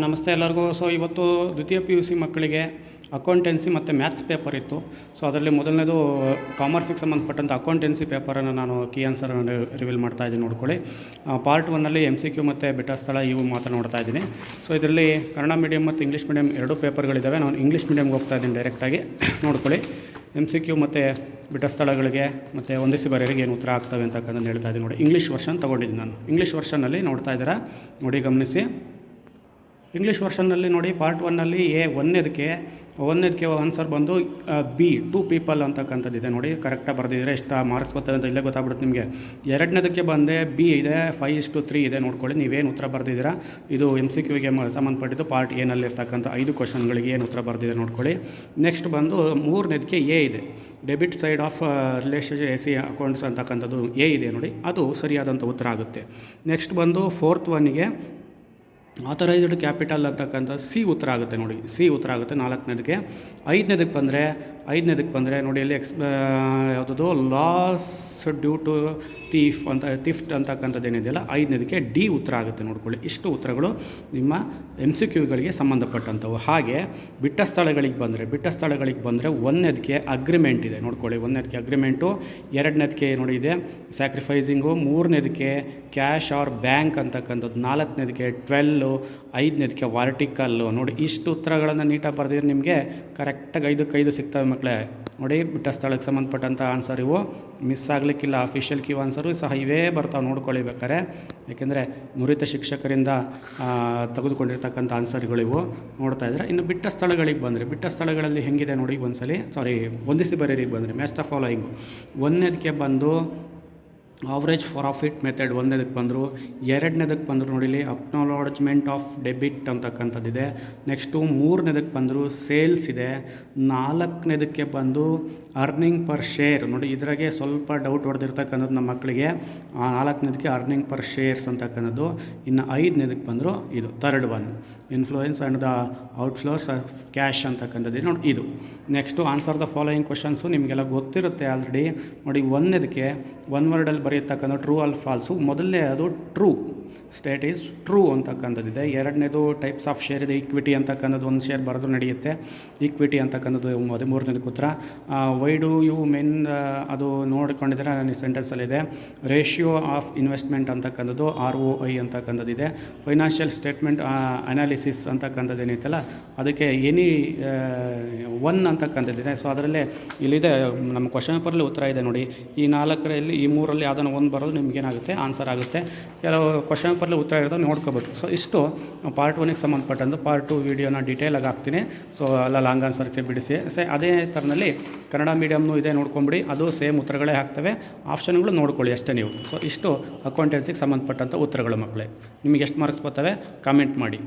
ನಮಸ್ತೆ ಎಲ್ಲರಿಗೂ. ಸೊ ಇವತ್ತು ದ್ವಿತೀಯ PUC ಮಕ್ಕಳಿಗೆ ಅಕೌಂಟೆನ್ಸಿ ಮತ್ತು ಮ್ಯಾಥ್ಸ್ ಪೇಪರ್ ಇತ್ತು. ಸೊ ಅದರಲ್ಲಿ ಮೊದಲನೇದು ಕಾಮರ್ಸಿಗೆ ಸಂಬಂಧಪಟ್ಟಂಥ ಅಕೌಂಟೆನ್ಸಿ ಪೇಪರನ್ನು ನಾನು ಕೀ ಆನ್ಸರನ್ನು ರಿವೀಲ್ ಮಾಡ್ತಾ ಇದ್ದೀನಿ, ನೋಡ್ಕೊಳ್ಳಿ. ಪಾರ್ಟ್ 1ನಲ್ಲಿ MCQ ಮತ್ತು ಬಿಟ್ಟ ಸ್ಥಳ ಇವು ಮಾತ್ರ ನೋಡ್ತಾ ಇದ್ದೀನಿ. ಸೊ ಇದರಲ್ಲಿ ಕನ್ನಡ ಮೀಡಿಯಮ್ ಮತ್ತು ಇಂಗ್ಲೀಷ್ ಮೀಡಿಯಮ್ ಎರಡೂ ಪೇಪರ್ಗಳಿದ್ದಾವೆ. ನಾನು ಇಂಗ್ಲೀಷ್ ಮೀಡಿಯಮ್ಗೆ ಹೋಗ್ತಾ ಇದ್ದೀನಿ ಡೈರೆಕ್ಟಾಗಿ. ನೋಡ್ಕೊಳ್ಳಿ, MCQ ಮತ್ತು ಬಿಟ್ಟ ಸ್ಥಳಗಳಿಗೆ ಮತ್ತು ಹೊಂದಿಸಿ ಬರೆಯರಿಗೆ ಏನು ಉತ್ತರ ಆಗ್ತವೆ ಅಂತಕ್ಕಂಥದ್ದು ಹೇಳ್ತಾ ಇದ್ದೀನಿ ನೋಡಿ. ಇಂಗ್ಲೀಷ್ ವರ್ಷನ್ ತೊಗೊಂಡಿದ್ದೀನಿ ನಾನು. ಇಂಗ್ಲೀಷ್ ವರ್ಷನ್ನಲ್ಲಿ ನೋಡ್ತಾ ಇದ್ದೀರಾ ನೋಡಿ, ಗಮನಿಸಿ. ಇಂಗ್ಲೀಷ್ ವರ್ಷನ್ನಲ್ಲಿ ನೋಡಿ, ಪಾರ್ಟ್ 1ನಲ್ಲಿ ಒಂದನೇದಕ್ಕೆ ಆನ್ಸರ್ ಬಂದು B, 2 ಪೀಪಲ್ ಅಂತಕ್ಕಂಥದ್ದಿದೆ ನೋಡಿ. ಕರೆಕ್ಟಾಗಿ ಬರೆದಿದ್ರೆ ಎಷ್ಟು ಮಾರ್ಕ್ಸ್ ಬರ್ತದೆ ಅಂತ ಇಲ್ಲೇ ಗೊತ್ತಾಗ್ಬಿಡುತ್ತೆ ನಿಮಗೆ. ಎರಡನೇದಕ್ಕೆ ಬಂದೆ B ಇದೆ, 5:3 ಇದೆ. ನೋಡ್ಕೊಳ್ಳಿ, ನೀವೇನು ಉತ್ತರ ಬರೆದಿದ್ದೀರಾ. ಇದು MCQಗೆ ಸಂಬಂಧಪಟ್ಟಿದ್ದು ಪಾರ್ಟ್ ಎನಲ್ಲಿ ಇರ್ತಕ್ಕಂಥ 5 ಕ್ವಶನ್ಗಳಿಗೆ ಏನು ಉತ್ತರ ಬರೆದಿದೆ ನೋಡ್ಕೊಳ್ಳಿ. ನೆಕ್ಸ್ಟ್ ಬಂದು ಮೂರನೇದಕ್ಕೆ A ಇದೆ, debit side of relationship AC accounts ಅಂತಕ್ಕಂಥದ್ದು A ಇದೆ ನೋಡಿ, ಅದು ಸರಿಯಾದಂಥ ಉತ್ತರ ಆಗುತ್ತೆ. ನೆಕ್ಸ್ಟ್ ಬಂದು ಫೋರ್ತ್ ಒನ್ನಿಗೆ ಆಥರೈಸ್ಡ್ ಕ್ಯಾಪಿಟಲ್ ಅಂತಕ್ಕಂಥ C ಉತ್ತರ ಆಗುತ್ತೆ ನೋಡಿ, C ಉತ್ತರ ಆಗುತ್ತೆ ನಾಲ್ಕನೇದಕ್ಕೆ. ಐದನೇದಕ್ಕೆ ಬಂದರೆ ನೋಡಿ, ಇಲ್ಲಿ ಯಾವುದದು ಲಾಸ್ ಡ್ಯೂ ಟು ಥಿಫ್ಟ್ ಅಂತಕ್ಕಂಥದ್ದು ಏನಿದೆಯಲ್ಲ, ಐದನೇದಕ್ಕೆ D ಉತ್ತರ ಆಗುತ್ತೆ ನೋಡ್ಕೊಳ್ಳಿ. ಇಷ್ಟು ಉತ್ತರಗಳು ನಿಮ್ಮ MCQಗಳಿಗೆ ಸಂಬಂಧಪಟ್ಟಂಥವು. ಹಾಗೆ ಬಿಟ್ಟ ಸ್ಥಳಗಳಿಗೆ ಬಂದರೆ ಒಂದನೇದಕ್ಕೆ ಅಗ್ರಿಮೆಂಟ್ ಇದೆ ನೋಡ್ಕೊಳ್ಳಿ. ಒಂದನೇದಕ್ಕೆ ಅಗ್ರಿಮೆಂಟು, ಎರಡನೇದಕ್ಕೆ ನೋಡಿ ಇದೆ ಸ್ಯಾಕ್ರಿಫೈಸಿಂಗು, ಮೂರನೇದಕ್ಕೆ ಕ್ಯಾಶ್ ಆರ್ ಬ್ಯಾಂಕ್ ಅಂತಕ್ಕಂಥದ್ದು, ನಾಲ್ಕನೇದಕ್ಕೆ 12, ಐದನೇದಕ್ಕೆ ವರ್ಟಿಕಲ್ಲು ನೋಡಿ. ಇಷ್ಟು ಉತ್ತರಗಳನ್ನು ನೀಟಾಗಿ ಬರೆದಿದ್ರೆ ನಿಮಗೆ ಕರೆಕ್ಟಾಗಿ 5 ಸಿಗ್ತವೆ ಮಕ್ಕಳೇ ನೋಡಿ. ಬಿಟ್ಟ ಸ್ಥಳಕ್ಕೆ ಸಂಬಂಧಪಟ್ಟಂಥ ಆನ್ಸರ್ ಇವು, ಮಿಸ್ ಆಗಲಿಕ್ಕಿಲ್ಲ. ಅಫಿಷಿಯಲ್ ಕ್ಯೂ ಆನ್ಸರು ಸಹ ಇವೇ ಬರ್ತಾವೆ ನೋಡ್ಕೊಳ್ಬೇಕಾರೆ, ಯಾಕೆಂದರೆ ನುರಿತ ಶಿಕ್ಷಕರಿಂದ ತೆಗೆದುಕೊಂಡಿರ್ತಕ್ಕಂಥ ಆನ್ಸರ್ಗಳಿವು ನೋಡ್ತಾ ಇದ್ದಾರೆ. ಇನ್ನು ಬಿಟ್ಟ ಸ್ಥಳಗಳಲ್ಲಿ ಹೆಂಗಿದೆ ನೋಡಿ, ಹೊಂದಿಸಿ ಬರೆಯರಿಗೆ ಬಂದರೆ ಮ್ಯಾಚ್ ದ ಫಾಲೋಯಿಂಗು. ಒಂದನೇದಕ್ಕೆ ಬಂದು ಆವ್ರೇಜ್ ಪ್ರಾಫಿಟ್ ಮೆಥಡ್ ಒಂದನೇದಕ್ಕೆ ಬಂದರು. ಎರಡನೇದಕ್ಕೆ ಬಂದರು ನೋಡಿ, ಇಲ್ಲಿ ಅಕ್ನಾಲಜ್ಮೆಂಟ್ ಆಫ್ ಡೆಬಿಟ್ ಅಂತಕ್ಕಂಥದ್ದಿದೆ. ನೆಕ್ಸ್ಟು ಮೂರನೇದಕ್ಕೆ ಬಂದರು ಸೇಲ್ಸ್ ಇದೆ. ನಾಲ್ಕನೇದಕ್ಕೆ ಬಂದು ಅರ್ನಿಂಗ್ ಪರ್ ಶೇರ್ ನೋಡಿ. ಇದ್ರಾಗೆ ಸ್ವಲ್ಪ ಡೌಟ್ ಹೊಡೆದಿರ್ತಕ್ಕಂಥದ್ದು ನಮ್ಮ ಮಕ್ಕಳಿಗೆ. ನಾಲ್ಕನೇದಕ್ಕೆ ಅರ್ನಿಂಗ್ ಪರ್ ಶೇರ್ಸ್ ಅಂತಕ್ಕಂಥದ್ದು. ಇನ್ನು ಐದನೇದಕ್ಕೆ ಬಂದರು ಇದು third one, influence and the outflows of cash ಅಂತಕ್ಕಂಥದ್ದು ನೋಡಿ ಇದು. Next answer the following questions ನಿಮಗೆಲ್ಲ ಗೊತ್ತಿರುತ್ತೆ ಆಲ್ರೆಡಿ ನೋಡಿ. ಒಂದನೇದಕ್ಕೆ ಒನ್ ವರ್ಡಲ್ಲಿ ಬರೆಯತಕ್ಕಂಥ ಟ್ರೂ ಆಲ್ ಫಾಲ್ಸು. ಮೊದಲನೇ ಅದು ಟ್ರೂ, ಸ್ಟೇಟ್ ಈಸ್ ಟ್ರೂ ಅಂತಕ್ಕಂಥದ್ದಿದೆ. ಎರಡನೇದು ಟೈಪ್ಸ್ ಆಫ್ ಶೇರ್ ಇದೆ, ಈಕ್ವಿಟಿ ಅಂತಕ್ಕಂಥದ್ದು ಒಂದು ಶೇರ್ ಬರೆದು ನಡೆಯುತ್ತೆ, ಈಕ್ವಿಟಿ ಅಂತಕ್ಕಂಥದ್ದು ಮೂರನೇದಕ್ಕೆ ಉತ್ತರ. ವೈ ಡು ಯು ಮೆನ್ ಅದು ನೋಡಿಕೊಂಡಿದ್ರೆ ನನ್ನ ಸೆಂಟೆನ್ಸಲ್ಲಿದೆ. ರೇಷಿಯೋ ಆಫ್ ಇನ್ವೆಸ್ಟ್ಮೆಂಟ್ ಅಂತಕ್ಕಂಥದ್ದು ROI ಅಂತಕ್ಕಂಥದ್ದಿದೆ. ಫೈನಾನ್ಷಿಯಲ್ ಸ್ಟೇಟ್ಮೆಂಟ್ ಅನಾಲಿಸಿಸ್ ಅಂತಕ್ಕಂಥದ್ದು ಏನೈತಲ್ಲ, ಅದಕ್ಕೆ ಎನಿ ಒನ್ ಅಂತಕ್ಕಂಥದ್ದಿದೆ. ಸೊ ಅದರಲ್ಲೇ ಇಲ್ಲಿದೆ ನಮ್ಮ ಕ್ವಶನ್ ಪೇಪರಲ್ಲಿ ಉತ್ತರ ಇದೆ ನೋಡಿ. ಈ 4ರಲ್ಲಿ ಈ 3ರಲ್ಲಿ ಯಾವುದನ್ನು ಒಂದು ಬರೋದು ನಿಮಗೇನಾಗುತ್ತೆ ಆನ್ಸರ್ ಆಗುತ್ತೆ. ಕೆಲವು ಕ್ವಶನ್ ಪೇಪರಲ್ಲಿ ಉತ್ತರ ಇರೋದು ನೋಡ್ಕೋಬೇಕು. ಸೊ ಇಷ್ಟು ಪಾರ್ಟ್ 1ಗೆ ಸಂಬಂಧಪಟ್ಟಂದು. ಪಾರ್ಟ್ 2 ವೀಡಿಯೋನ ಡೀಟೇಲಾಗಿ ಹಾಕ್ತೀನಿ. ಸೊ ಎಲ್ಲ ಲಾಂಗ್ ಆನ್ಸರ್ಗೆ ಬಿಡಿಸಿ. ಅದೇ ಥರನಲ್ಲಿ ಕನ್ನಡ ಮೀಡಿಯಮ್ನು ಇದೆ, ನೋಡ್ಕೊಂಬಿಡಿ. ಅದು ಸೇಮ್ ಉತ್ತರಗಳೇ ಹಾಕ್ತವೆ, ಆಪ್ಷನ್ಗಳು ನೋಡ್ಕೊಳ್ಳಿ ಅಷ್ಟೇ ನೀವು. ಸೊ ಇಷ್ಟು ಅಕೌಂಟೆನ್ಸಿಗೆ ಸಂಬಂಧಪಟ್ಟಂಥ ಉತ್ತರಗಳು ಮಕ್ಕಳೇ. ನಿಮಗೆ ಎಷ್ಟು ಮಾರ್ಕ್ಸ್ ಬರ್ತವೆ ಕಾಮೆಂಟ್ ಮಾಡಿ.